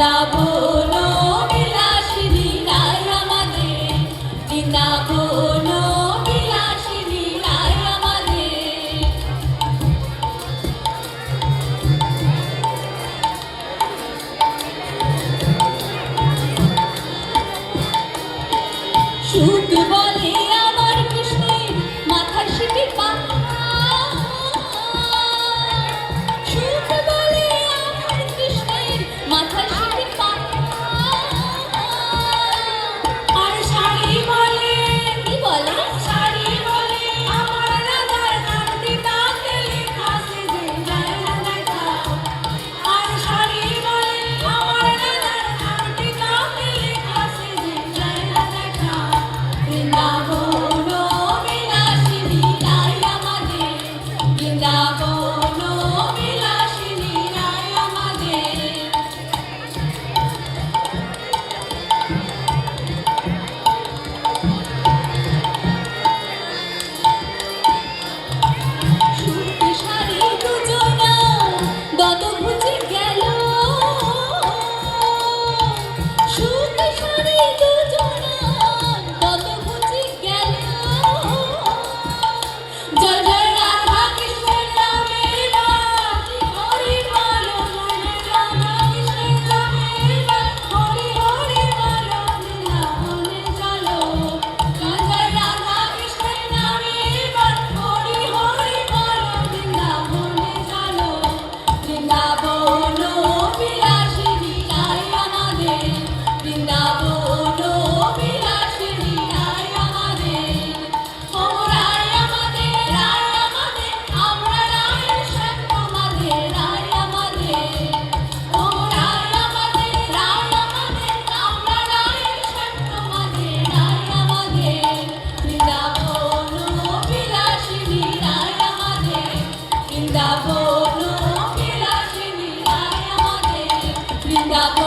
বৃন্দাবন বিলাসিনী রায় আমাদের, বৃন্দাবন বিলাসিনী রায় আমাদের। সুখ বলে আমার কৃষ্ণের মাথার সিঁথির পাতা, সুখ বলে আমার কৃষ্ণের মাথার সিঁথির পাতা। আর শাড়ি বলে, কি বলে? শাড়ি বলে আমার রাধার নামটি তাতে লেখা সেজে যায় না দেখা। আর শাড়ি বলে আমার রাধার নামটি তাতে লেখা সেজে যায় না দেখা। বৃন্দাবন বিলাসিনী রায় আমাদের, বৃন্দাবন বিলাসিনী রায় আমাদের। সুখী শাড়ি দুজনা দদভুজে গেল, সুখী শাড়ি দুজনা দদভুজে গেল। জয় জয় রাধা কৃষ্ণের নামের গান, হরি বলো। জয় জয় রাধা কৃষ্ণের নামের গান, হরি হরি বলো। বৃন্দাবনে চলো। জয় জয় রাধা কৃষ্ণের নামের গান, হরি হরি বলো। বৃন্দাবনে চলো। বৃন্দাবন বিলাসিনী রায় আমাদের, বৃন্দাবন বিলাসিনী রায় আমাদের। ও রায় আমাদের, রায় আমাদের, আমরা রায়ের শ্যাম তোমাদের, রায় আমাদের। ও রায় আমাদের, রায় আমাদের, আমরা রায়ের শ্যাম তোমাদের, রায় আমাদের। বৃন্দাবন বিলাসিনী রায় আমাদের, বৃন্দাবন বিলাসিনী রায় আমাদের, বৃন্দাবন।